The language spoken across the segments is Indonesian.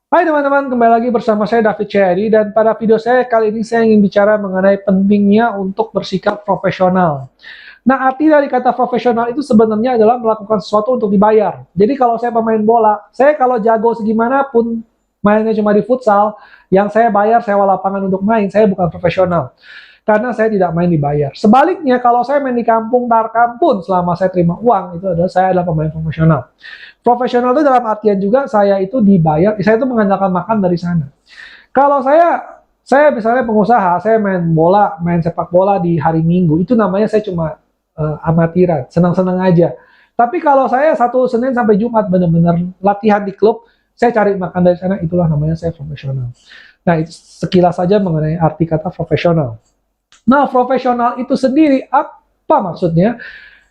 Hai teman-teman, kembali lagi bersama saya David Cherry dan pada video saya kali ini saya ingin bicara mengenai pentingnya untuk bersikap profesional. Nah, arti dari kata profesional itu sebenarnya adalah melakukan sesuatu untuk dibayar. Jadi kalau saya pemain bola, saya kalau jago segimanapun mainnya cuma di futsal, yang saya bayar sewa lapangan untuk main, saya bukan profesional. Karena saya tidak main dibayar. Sebaliknya, kalau saya main di kampung tarkam pun selama saya terima uang, itu adalah saya adalah pemain profesional. Profesional itu dalam artian juga saya itu dibayar, saya itu mengandalkan makan dari sana. Kalau saya misalnya pengusaha, saya main bola, main sepak bola di hari Minggu, itu namanya saya cuma amatiran, senang-senang aja. Tapi kalau saya satu Senin sampai Jumat benar-benar latihan di klub, saya cari makan dari sana, itulah namanya saya profesional. Nah, itu sekilas saja mengenai arti kata profesional. Nah, profesional itu sendiri apa maksudnya?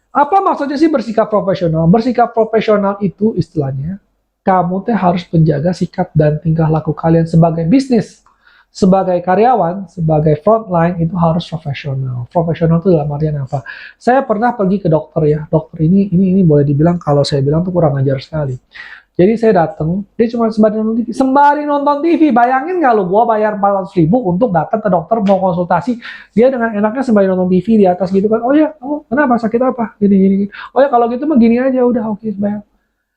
Apa maksudnya sih bersikap profesional? Bersikap profesional itu istilahnya, kamu teh harus menjaga sikap dan tingkah laku kalian sebagai bisnis, sebagai karyawan, sebagai frontline itu harus profesional. Profesional itu dalam artian apa? Saya pernah pergi ke dokter ya. Dokter ini boleh dibilang kalau saya bilang tuh kurang ajar sekali. Jadi saya datang, dia cuma sembari nonton TV. Sembari nonton TV, bayangin nggak lu, gua bayar 400 ribu untuk datang ke dokter mau konsultasi. Dia dengan enaknya sembari nonton TV di atas gitu kan. Oh ya, kamu kenapa sakit apa? Gini, gini, gini. Oh ya kalau gitu mah gini aja, udah oke, bayar.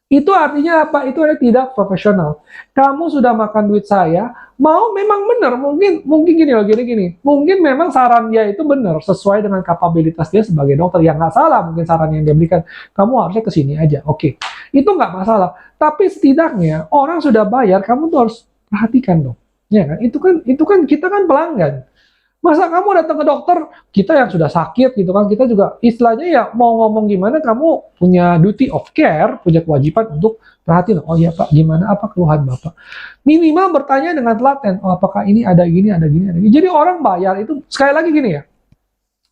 Itu artinya apa? Itu adalah tidak profesional. Kamu sudah makan duit saya, mau memang benar, mungkin mungkin gini loh, gini-gini. Mungkin memang saran dia itu benar, sesuai dengan kapabilitas dia sebagai dokter. Yang nggak salah mungkin saran yang dia berikan. Kamu harusnya ke sini aja, oke. Itu nggak masalah. Tapi setidaknya orang sudah bayar, kamu tuh harus perhatikan dong. Ya kan? Itu kan kita kan pelanggan. Masa kamu datang ke dokter, kita yang sudah sakit gitu kan, kita juga istilahnya ya mau ngomong gimana, kamu punya duty of care, punya kewajiban untuk perhatiin, oh iya Pak, gimana, apa keluhan Bapak. Minimal bertanya dengan telaten, oh apakah ini ada gini, ada gini, ada gini. Jadi orang bayar itu, sekali lagi gini ya,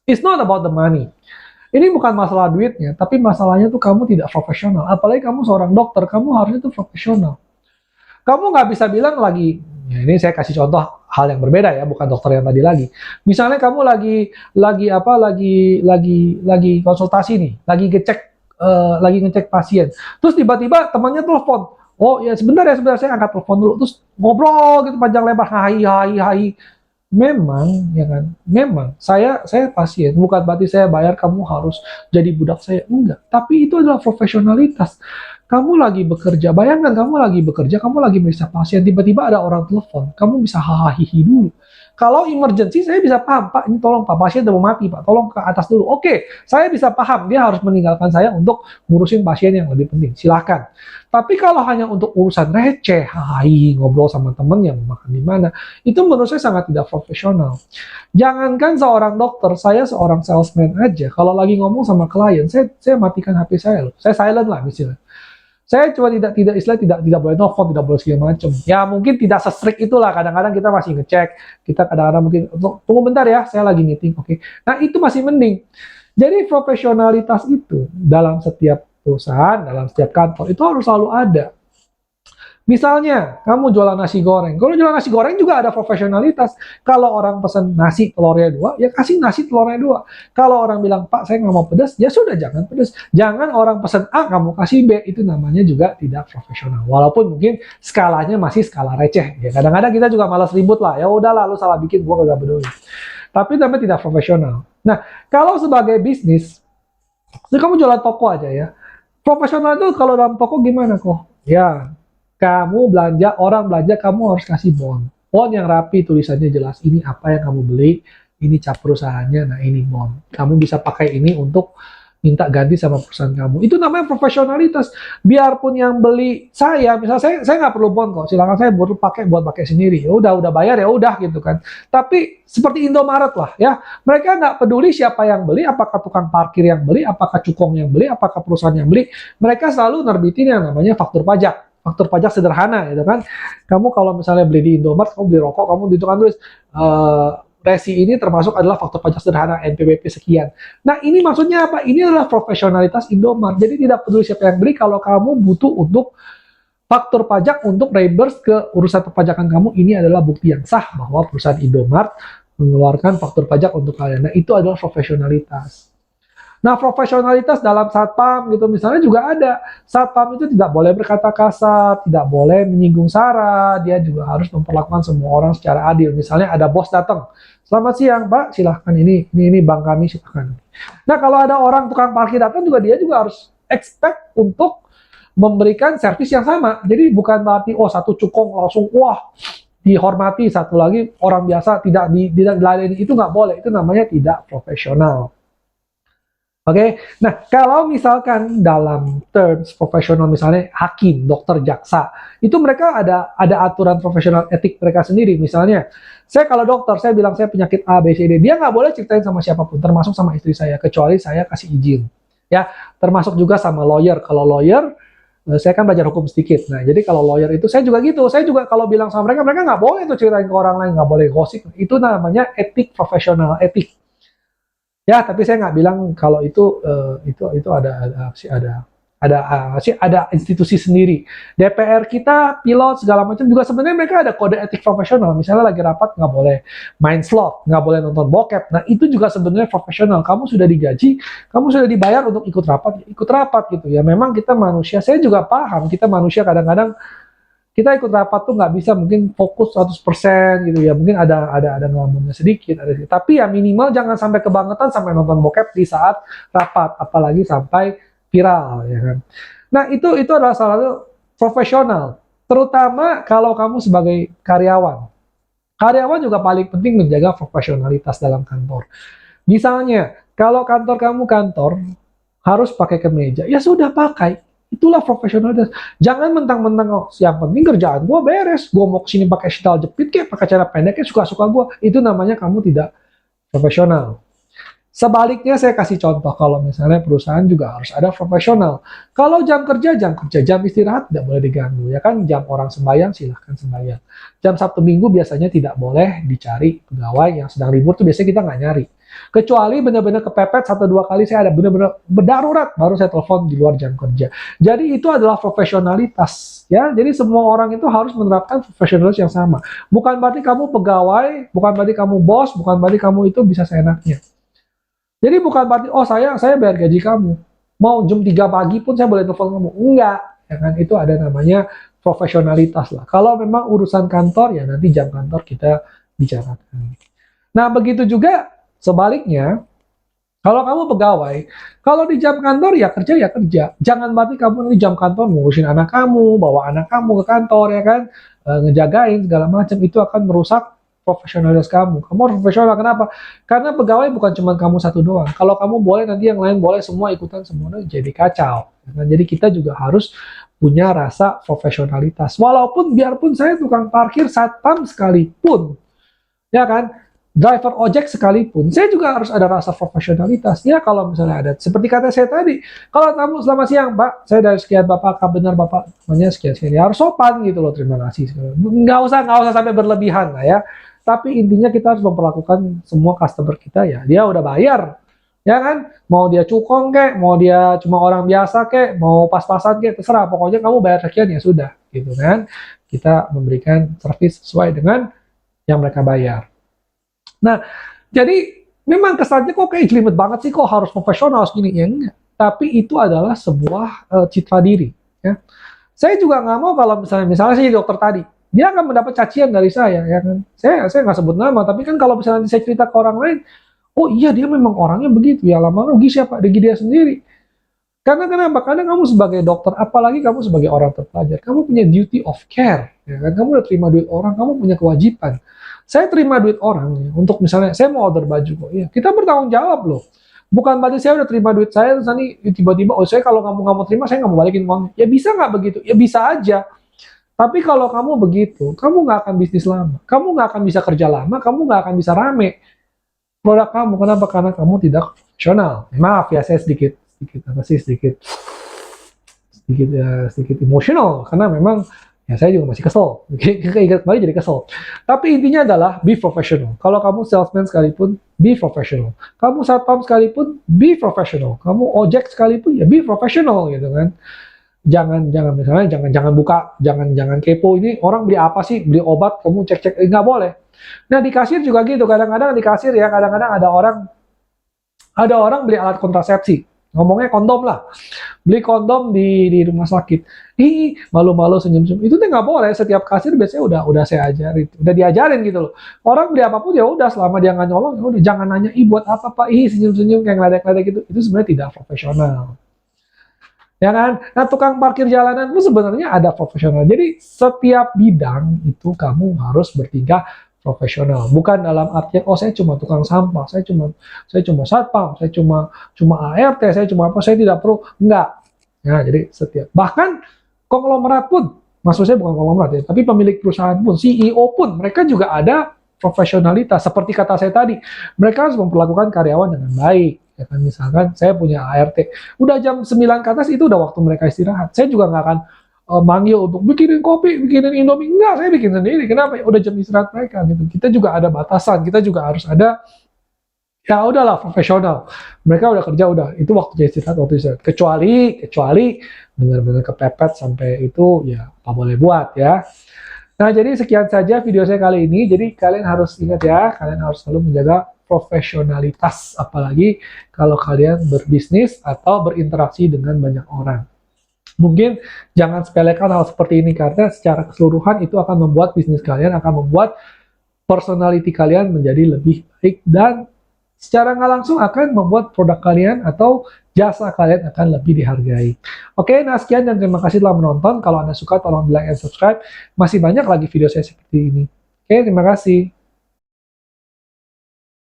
it's not about the money. Ini bukan masalah duitnya, tapi masalahnya tuh kamu tidak profesional. Apalagi kamu seorang dokter, kamu harusnya tuh profesional. Kamu nggak bisa bilang lagi, ya ini saya kasih contoh hal yang berbeda ya, bukan dokter yang tadi lagi. Misalnya kamu lagi apa, lagi konsultasi nih, lagi ngecek pasien. Terus tiba-tiba temannya telepon. Oh ya sebentar saya angkat telepon dulu. Terus ngobrol gitu panjang lebar, hai hai hai. Memang, ya kan? Memang saya pasien, bukan berarti saya bayar kamu harus jadi budak saya. Enggak. Tapi itu adalah profesionalitas. Kamu lagi bekerja, bayangkan kamu lagi bekerja, kamu lagi meriksa pasien, tiba-tiba ada orang telepon, kamu bisa hahaha dulu. Kalau emergency, saya bisa paham, Pak, ini tolong Pak, pasien udah mau mati, Pak, tolong ke atas dulu. Oke, saya bisa paham, dia harus meninggalkan saya untuk ngurusin pasien yang lebih penting, silahkan. Tapi kalau hanya untuk urusan receh, hai, ngobrol sama temen yang makan di mana, itu menurut saya sangat tidak profesional. Jangankan seorang dokter, saya seorang salesman aja, kalau lagi ngomong sama klien, saya matikan HP saya loh, saya silent lah misalnya. Saya cuma tidak istilah tidak boleh nelfon, tidak boleh segala macam. Ya mungkin tidak se-strict itulah. Kadang-kadang kita masih ngecek, kita kadang-kadang mungkin tunggu bentar ya, saya lagi meeting. Oke. Nah, itu masih mending. Jadi profesionalitas itu dalam setiap perusahaan, dalam setiap kantor itu harus selalu ada. Misalnya, kamu jualan nasi goreng. Kalau jualan nasi goreng juga ada profesionalitas. Kalau orang pesan nasi telurnya dua, ya kasih nasi telurnya dua. Kalau orang bilang, Pak, saya nggak mau pedas, ya sudah jangan pedas. Jangan orang pesan A, kamu kasih B. Itu namanya juga tidak profesional. Walaupun mungkin skalanya masih skala receh. Ya, kadang-kadang kita juga malas ribut lah. Ya udah lalu salah bikin, gua kagak peduli. Tapi namanya tidak profesional. Nah, kalau sebagai bisnis, jadi kamu jualan toko aja ya. Profesional itu kalau dalam toko gimana kok? Ya, kamu belanja, orang belanja, kamu harus kasih bond. Bond yang rapi, tulisannya jelas. Ini apa yang kamu beli, ini cap perusahaannya, nah ini bond. Kamu bisa pakai ini untuk minta ganti sama perusahaan kamu. Itu namanya profesionalitas. Biarpun yang beli saya, misalnya saya nggak perlu bond kok. Silakan saya buat pakai sendiri. Ya udah bayar ya udah gitu kan. Tapi seperti Indomaret lah ya. Mereka nggak peduli siapa yang beli, apakah tukang parkir yang beli, apakah cukong yang beli, apakah perusahaan yang beli. Mereka selalu nerbitin yang namanya faktur pajak. Faktur pajak sederhana gitu kan. Kamu kalau misalnya beli di Indomaret, kamu beli rokok, kamu itu kan tulis resi ini termasuk adalah faktur pajak sederhana NPWP sekian. Nah ini maksudnya apa? Ini adalah profesionalitas Indomaret. Jadi tidak peduli siapa yang beli, kalau kamu butuh untuk faktur pajak untuk reimburse ke urusan perpajakan kamu, ini adalah bukti yang sah bahwa perusahaan Indomaret mengeluarkan faktur pajak untuk kalian. Nah itu adalah profesionalitas. Nah, profesionalitas dalam satpam gitu misalnya juga ada. Satpam itu tidak boleh berkata kasar, tidak boleh menyinggung sara, dia juga harus memperlakukan semua orang secara adil. Misalnya ada bos datang, selamat siang Pak, silahkan ini bank kami silahkan. Nah, kalau ada orang tukang parkir datang juga dia juga harus expect untuk memberikan servis yang sama. Jadi bukan berarti satu cukong langsung wah dihormati, satu lagi orang biasa tidak diladeni, itu nggak boleh. Itu namanya tidak profesional. Oke, nah kalau misalkan dalam terms profesional misalnya hakim, dokter, jaksa, itu mereka ada aturan profesional etik mereka sendiri. Misalnya, saya kalau dokter, saya bilang saya penyakit A, B, C, D, dia nggak boleh ceritain sama siapapun, termasuk sama istri saya, kecuali saya kasih izin. Ya, termasuk juga sama lawyer. Kalau lawyer, saya kan belajar hukum sedikit. Nah, jadi kalau lawyer itu saya juga gitu. Saya juga kalau bilang sama mereka, mereka nggak boleh tuh ceritain ke orang lain, nggak boleh gosip. Itu namanya etik profesional, etik. Ya, tapi saya nggak bilang kalau itu ada institusi sendiri. DPR kita, pilot segala macam juga sebenarnya mereka ada kode etik profesional. Misalnya lagi rapat nggak boleh main slot, nggak boleh nonton bokep. Nah itu juga sebenarnya profesional. Kamu sudah digaji, kamu sudah dibayar untuk ikut rapat gitu ya. Memang kita manusia. Saya juga paham kita manusia kadang-kadang kita ikut rapat tuh nggak bisa mungkin fokus 100% gitu ya, mungkin ada ngelamunnya sedikit, tapi ya minimal jangan sampai kebangetan sampai nonton bokep di saat rapat, apalagi sampai viral ya kan. Nah itu adalah salah satu profesional, terutama kalau kamu sebagai karyawan juga paling penting menjaga profesionalitas dalam kantor. Misalnya kalau kantor kamu harus pakai kemeja, ya sudah pakai. Itulah profesionalitas. Jangan mentang-mentang yang penting kerjaan gue beres. Gue mau kesini pakai sendal jepit kayak pakai cara pendek kayak suka-suka gue. Itu namanya kamu tidak profesional. Sebaliknya saya kasih contoh kalau misalnya perusahaan juga harus ada profesional. Kalau jam kerja, jam istirahat tidak boleh diganggu ya kan. Jam orang sembahyang silahkan sembahyang. Jam Sabtu Minggu biasanya tidak boleh dicari pegawai yang sedang libur tuh biasanya kita nggak nyari. Kecuali benar-benar kepepet 1-2 kali saya ada benar-benar berdarurat baru saya telepon di luar jam kerja. Jadi itu adalah profesionalitas ya. Jadi semua orang itu harus menerapkan profesionalitas yang sama. Bukan berarti kamu pegawai, bukan berarti kamu bos, bukan berarti kamu itu bisa seenaknya. Jadi bukan berarti saya bayar gaji kamu. Mau jam 3 pagi pun saya boleh telepon kamu. Enggak, ya kan itu ada namanya profesionalitas lah. Kalau memang urusan kantor ya nanti jam kantor kita bicarakan. Nah, begitu juga sebaliknya, kalau kamu pegawai, kalau di jam kantor ya kerja. Jangan berarti kamu nanti jam kantor ngurusin anak kamu, bawa anak kamu ke kantor ya kan, ngejagain segala macam, itu akan merusak profesionalitas kamu. Kamu harus profesional, kenapa? Karena pegawai bukan cuma kamu satu doang. Kalau kamu boleh, nanti yang lain boleh semua ikutan, semuanya jadi kacau. Nah, jadi kita juga harus punya rasa profesionalitas. Walaupun biarpun saya tukang parkir satpam sekalipun, ya kan, driver ojek sekalipun, saya juga harus ada rasa profesionalitas. Ya kalau misalnya ada, seperti kata saya tadi, kalau tamu selamat siang Pak, saya dari sekian Bapak, benar Bapak, namanya sekian, ya harus sopan gitu loh, terima kasih. Nggak usah sampai berlebihan lah ya. Tapi intinya kita harus memperlakukan semua customer kita ya, dia udah bayar, ya kan? Mau dia cukong kek, mau dia cuma orang biasa kek, mau pas-pasan kek, terserah. Pokoknya kamu bayar sekian ya sudah, gitu kan? Kita memberikan servis sesuai dengan yang mereka bayar. Nah, jadi memang kesannya kok kayak jelimet banget sih, kok harus profesional segini ya enggak. Tapi itu adalah sebuah citra diri. Ya. Saya juga nggak mau kalau misalnya sih dokter tadi, dia akan mendapat cacian dari saya, ya kan. Saya nggak sebut nama, tapi kan kalau misalnya nanti saya cerita ke orang lain, oh iya dia memang orangnya begitu, ya lama rugi siapa? Rugi dia sendiri. Karena kenapa? Karena kamu sebagai dokter, apalagi kamu sebagai orang terpelajar, kamu punya duty of care, ya kan? Kamu udah terima duit orang, kamu punya kewajiban. Saya terima duit orang ya, untuk misalnya saya mau order baju kok, ya kita bertanggung jawab loh. Bukan berarti saya udah terima duit saya terus nanti tiba-tiba saya kalau kamu nggak mau terima saya nggak mau balikin uangnya. Ya bisa nggak begitu? Ya bisa aja. Tapi kalau kamu begitu, kamu nggak akan bisnis lama, kamu nggak akan bisa kerja lama, kamu nggak akan bisa rame produk kamu. Kenapa? Karena kamu tidak profesional. Maaf ya saya sedikit emosional karena memang ya saya juga masih kesel, keinget kembali jadi kesel. Tapi intinya adalah be professional. Kalau kamu salesman sekalipun, be professional. Kamu satpam sekalipun, be professional. Kamu ojek sekalipun, ya be professional gitu kan. Jangan buka, jangan kepo. Ini orang beli apa sih? Beli obat, kamu cek nggak boleh. Nah di kasir juga gitu. Kadang-kadang di kasir ya, kadang-kadang ada orang Ada orang beli alat kontrasepsi, ngomongnya kondom lah, beli kondom di rumah sakit, ih malu-malu senyum-senyum, itu tuh nggak boleh. Setiap kasir biasanya udah saya ajarin, udah diajarin gitu loh. Orang beli apapun ya udah, selama dia nggak nyolong ya udah, jangan nanya ih buat apa pak, ih senyum-senyum kayak ngeledek-ledek gitu, itu sebenarnya tidak profesional. Ya kan? Nah, tukang parkir jalanan itu sebenarnya ada profesional. Jadi setiap bidang itu kamu harus bertingkah profesional. Bukan dalam artian oh saya cuma tukang sampah, saya cuma satpam, saya cuma ART, saya cuma apa, saya tidak perlu. Enggak. Ya, jadi setiap bahkan konglomerat pun, maksud saya bukan konglomerat ya, tapi pemilik perusahaan pun, CEO pun, mereka juga ada profesionalitas. Seperti kata saya tadi, mereka harus memperlakukan karyawan dengan baik. Ya kan, misalkan saya punya ART, udah jam 9 ke atas itu udah waktu mereka istirahat. Saya juga nggak akan manggil untuk bikinin kopi, bikinin indomie. Enggak, saya bikin sendiri. Kenapa? Udah jam istirahat mereka gitu. Kita juga ada batasan, kita juga harus ada, ya udahlah profesional. Mereka udah kerja, udah itu waktu istirahat, waktu istirahat. Kecuali benar-benar kepepet sampai itu ya apa boleh buat ya. Nah, jadi sekian saja video saya kali ini. Jadi kalian harus ingat ya, kalian harus selalu menjaga profesionalitas, apalagi kalau kalian berbisnis atau berinteraksi dengan banyak orang. Mungkin jangan sepelekan hal seperti ini, karena secara keseluruhan itu akan membuat bisnis kalian, akan membuat personality kalian menjadi lebih baik, dan secara nggak langsung akan membuat produk kalian atau jasa kalian akan lebih dihargai. Oke, nah sekian dan terima kasih telah menonton. Kalau Anda suka, tolong like dan subscribe. Masih banyak lagi video saya seperti ini. Oke, terima kasih.